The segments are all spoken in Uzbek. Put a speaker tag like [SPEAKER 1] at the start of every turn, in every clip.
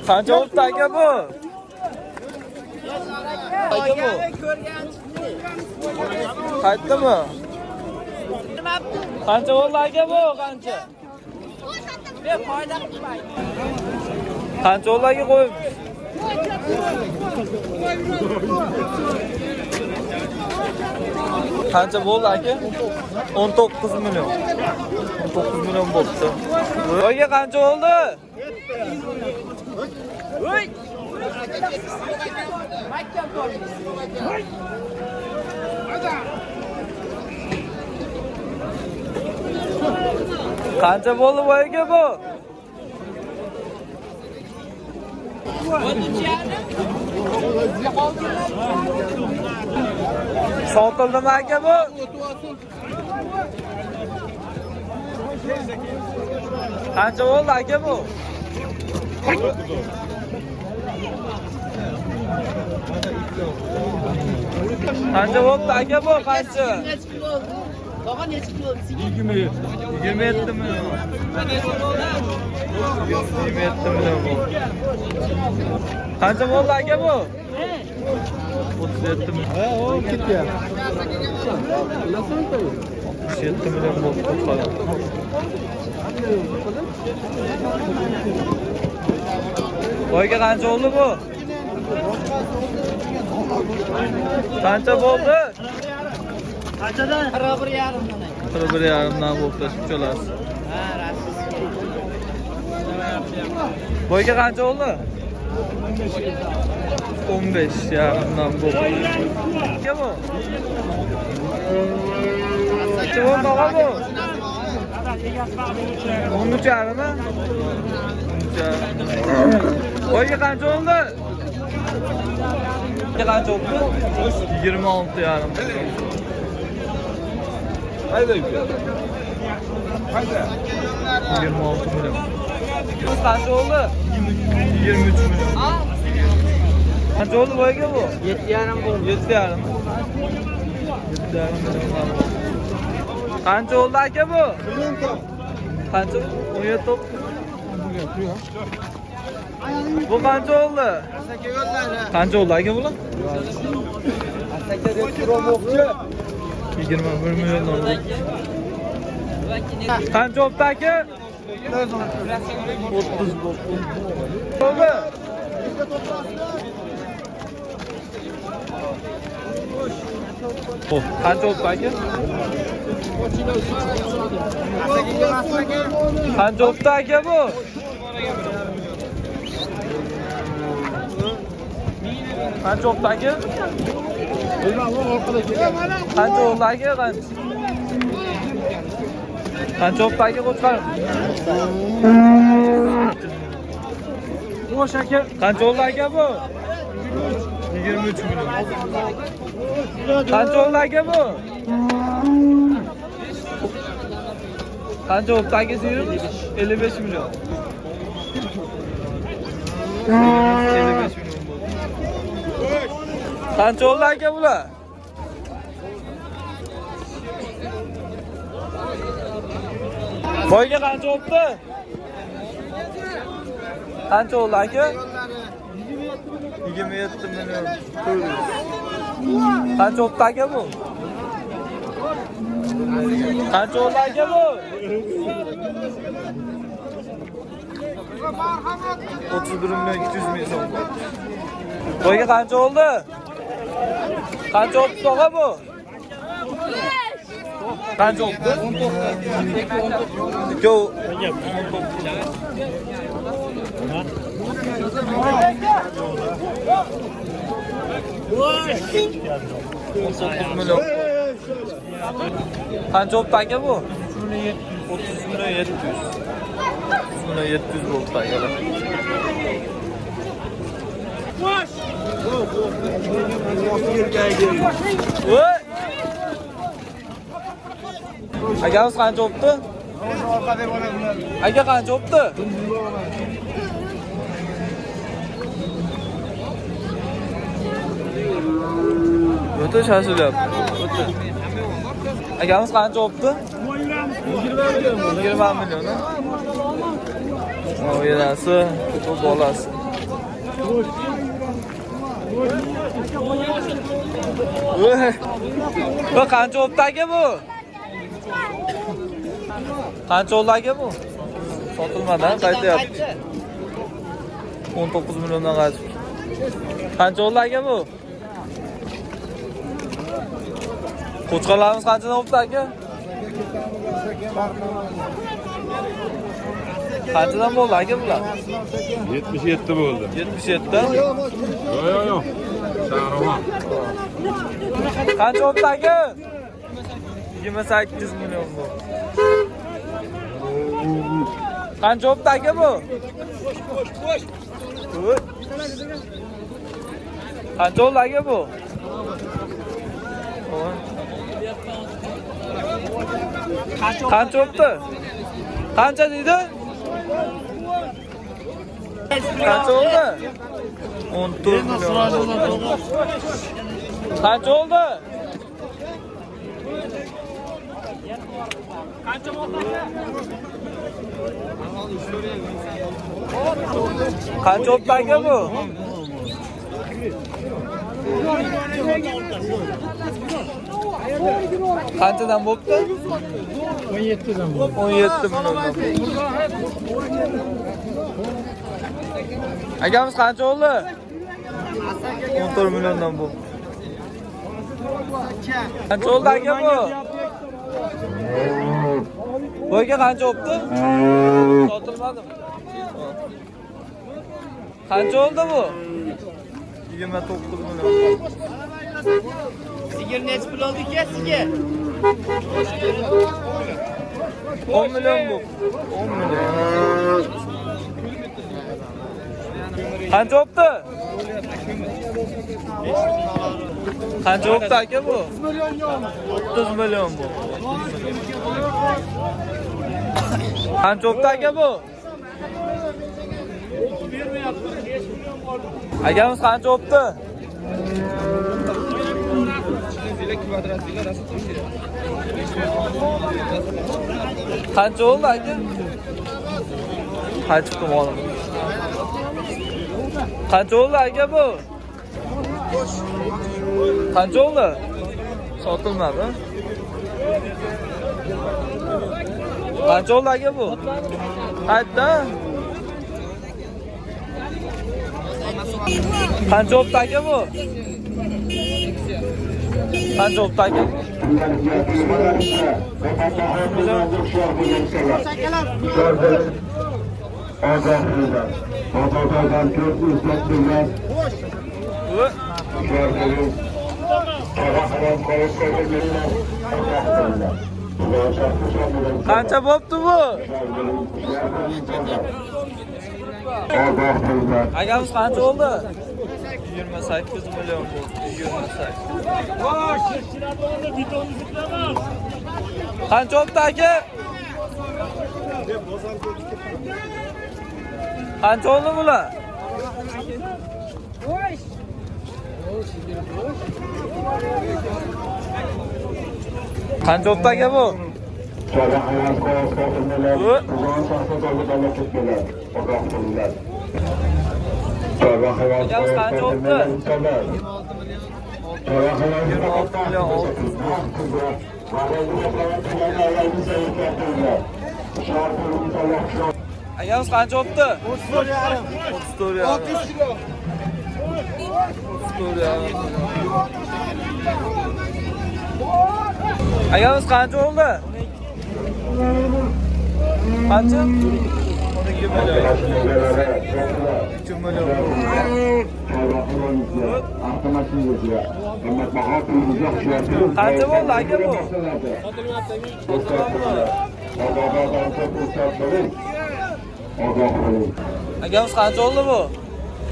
[SPEAKER 1] Qancha bo'libdi aka bu? Aka bu. Qaytdimi? Qancha bo'ldi aka bu? Qancha? Men foyda qilmay. Qancha bo'ldi aka qo'yib? Qancha bo'ldi aka? 19 million. 19 million bo'libdi. Voyga qancha bo'ldi? Voy! Qancha bo'ldi voyga bu? Sotildimi aka bu? Qancha bo'ldi aka bu? Qancha bo'ldi aka bu? Qancha?
[SPEAKER 2] Tog'a necha kilo?
[SPEAKER 1] 27 million. 27 million bo'ldi. Qancha bo'ldi aka bu? 37 million. Ha, o ketgan. 37 million bo'ldi to'plam. Voyga qancha bo'ldi bu? Qancha bo'ldi?
[SPEAKER 2] Qanchadan? 1.5 dan.
[SPEAKER 1] 1.5 dan bo'libdi cho'lasi.
[SPEAKER 2] Ha, rasiz.
[SPEAKER 1] Voyga qancha bo'ldi? 15 yarimdan bo'ldi. Nima bu? Qancha bo'ldi og'a bu? 13 yarimi? Voyga qancha bo'ldi? Qancha bo'ldi? 26 yarim. Hayda yuqori. Hayda. 26 million. Qancha bo'ldi? 23 million. Qancha bo'ldi voyga bu?
[SPEAKER 2] 7.5 bo'ldi.
[SPEAKER 1] 7.5. 7.5 million. Qancha bo'ldi aka bu? Qancha? 17 top. Bu qancha bo'ldi? Qancha bo'ldi aka bular? 21 million oldi. Qancha bo'ldi aka? 30 bo'ldi. Bo'ldi. Qancha bo'ldi aka? Qancha bo'ldi aka bu? Qancha bo'ldi aka? Qancha bo'ldi aka? Qancha bo'ldi aka qo'chqar? Qo'sh aka. Qancha bo'ldi aka bu? 23 million. Qancha bo'ldi aka bu? Qancha bo'ldi aka suyum? 55 million. 55 million. Qancha bo'ldi aka bular? Boyga qancha bo'ldi? Qancha bo'ldi aka? 27 million. Qancha bo'ldi aka bu? Qancha bo'ldi aka bu? 31 million 200 ming so'm. Boyga qancha bo'ldi? Qancha bo'ldi tog'a bu? Qancha bo'ldi? 19. Yo. Qancha bo'ldi aka bu? 30 million 700. 30 million 700 bo'ldi akalar. Voy! Akamiz qancha bo'libdi? Aka qancha bo'libdi? O'ta shashilyapti. O'ta. Akamiz qancha bo'libdi? 20 million. O, yerasi, bu bolasi. Bu qancha olibdi aka bu? Qancha oldi aka bu? Sotilmadi, qaytyapti. 19 milliondan qaytib. Qancha oldi aka bu? Qo'chqorlarimiz qanchadan olibdi aka? Qanchadan bo'ldi aka bular?
[SPEAKER 3] 77 bo'ldi.
[SPEAKER 1] 77 dan?
[SPEAKER 3] Yo'q. Saraman.
[SPEAKER 1] Qancha olibdi aka? 28 million bu. Qancha olibdi aka bu? Qancha oldi aka bu? Qancha olibdi? Qancha deydi? Qancha oldi? 14 million. Qancha oldi? Qancha olibdi aka bu? Qanchadan bo'libdi?
[SPEAKER 2] 17 dan.
[SPEAKER 1] 17 milliondan. Akamiz qancha oldi? 14 milliondan bo'ldi. Qancha oldi aka bu? Bo'yga qancha olibdi? Sotilmadimi? Qancha oldi bu? 29 million.
[SPEAKER 2] Sigir necha pul oldi aka sizga?
[SPEAKER 1] 10 million bu. 10 million. Qancha olibdi? Qancha olibdi aka bu? 30 million bu. Qancha olibdi aka bu? Akamiz qancha olibdi? Qancha oldi aka? Qaytibdi molim. Qancha oldi aka bu? Qancha oldi? Sotilmadi. Qancha oldi aka bu? Qaytdi. Qancha oldi aka bu? Qancha oldi aka? Qancha bo'pti bu? Akamiz qancha oldi? 28 million bo'ldi. 28. Qancha oldi aka? Qancha oldi bular? Qancha oldi aka bu? Akamiz qancha oldi? 26 million oldi. Akamiz qancha oldi? 34 yarim. 34 yarim. Akamiz qancha oldi? Qancha? 12 million. 2 million. Qancha bo'ldi aka bu? Akamiz qancha oldi bu?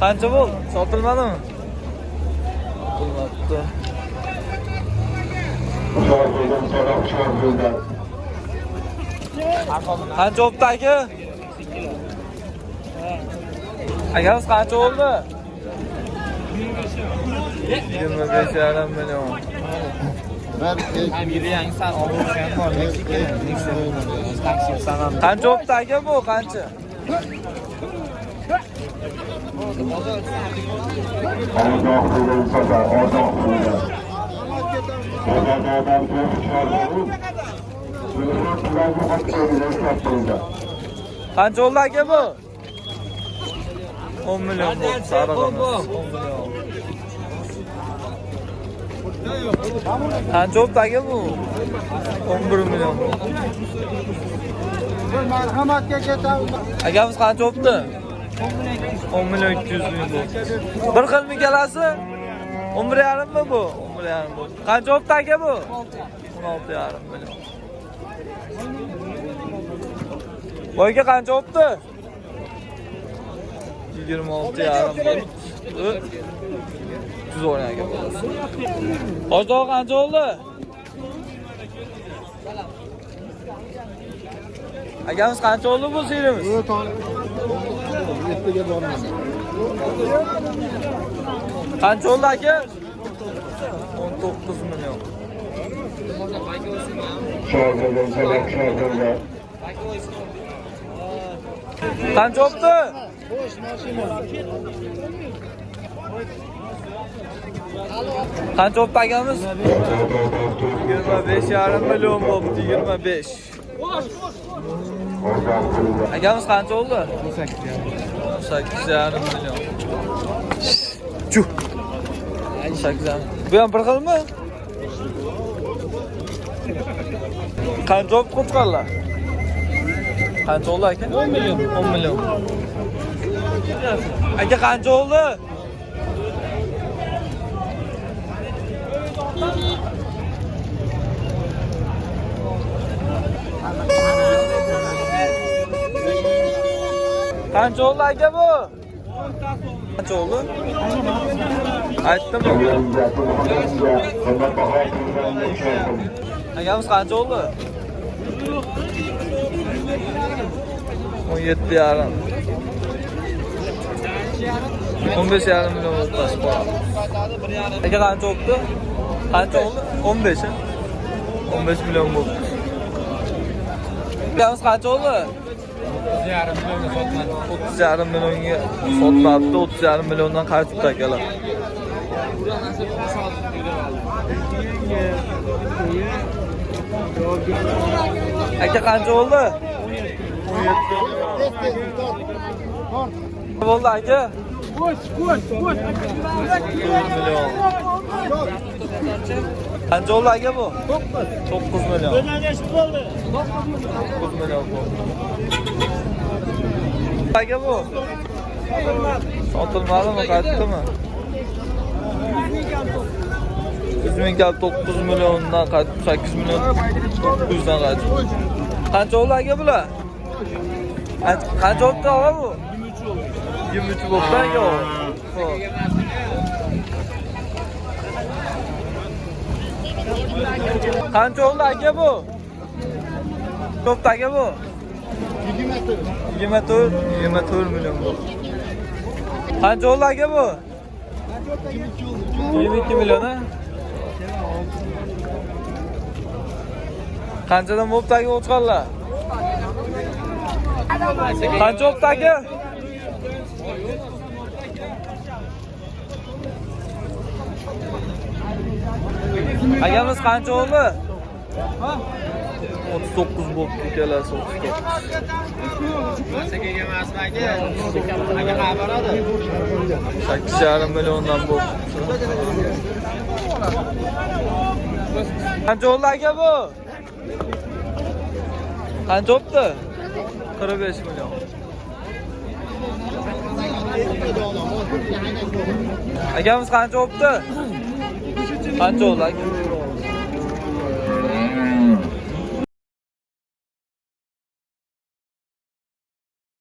[SPEAKER 1] Qancha bo'ldi? Sotilmadimi? Sotilmabdi. Qancha olibdi aka? Akamiz qancha oldi? 25 yarim million. Qancha olibdi aka bu? Qancha?
[SPEAKER 4] Ordoq bo'lsa-da, ordoq bo'lsa. Dadadan ko'p chiqardi.
[SPEAKER 1] Qancha oldi aka bu? 10 million bu. Sarig'imiz 10 million. Qancha oldi aka bu? 11 million.
[SPEAKER 5] Marhamatga ketamiz.
[SPEAKER 1] Akamiz qancha oldi? 10 million 200 ming bu. Bir xilmi kelasi? 11,5 mi bu? 11,5 bu. Qancha oldi aka bu? 16,5 million. Boyga qancha oldi? 26,5 million. 300 o'rin aka bo'lsa. Hozir qancha oldi? Akamiz qancha oldi bu sirimiz?
[SPEAKER 5] 7 ga borman.
[SPEAKER 1] Qancha oldi aka? 19 million. Qancha oldi? Qancha oldi akamiz? 25,5 million bo'ldi, 25. Akamiz qancha oldi? 18,5 million. Chuh. 8. Bu ham bir xilmi? Qancha oldi qo'chqarlar? Qancha oldi aka? 10 million. 10 million. Aka qancha oldi? Qancha oldi aka bu? Qancha oldi? Aytdim. Akamiz qancha oldi? 17,5. 15,5 million oldi tasbih. Aka qancha oldi? Qancha oldi? 15. 15 million bo'ldi. Akamiz qancha oldi? 30,5 millionga sotmabdi. 30,5 milliondan qaytibdi akalar. Aka qancha oldi? 17. Bo'ldi aka? Million. Qancha oldi aka bu? 9 million. 9 million bo'ldi. Aka bu? Sotilmadimi, qaytdimi? Bizning gap 9 milliondan qaytib 8 million 900 dan qaytib. Qancha oldi aka bular? Qancha oldi og'a bu? 23 bo'ldi aka. Xo'p. Qancha oldi aka bu? Ko'p aka bu? 24 million bu. Qancha oldi aka bu? 22 million ha? Qanchadan bo'ldi aka o'chqanlar? Qancha oldi aka? Akamiz qancha oldi? 39 bo'ldi ikkalasi 39.
[SPEAKER 2] Masakaga emasmi aka? Aka xabar oldi.
[SPEAKER 1] 8,5 milliondan bo'ldi. Qancha oldi aka bu? Qancha oldi? 45 million. Akamiz qancha oldi? Qancha oldi aka?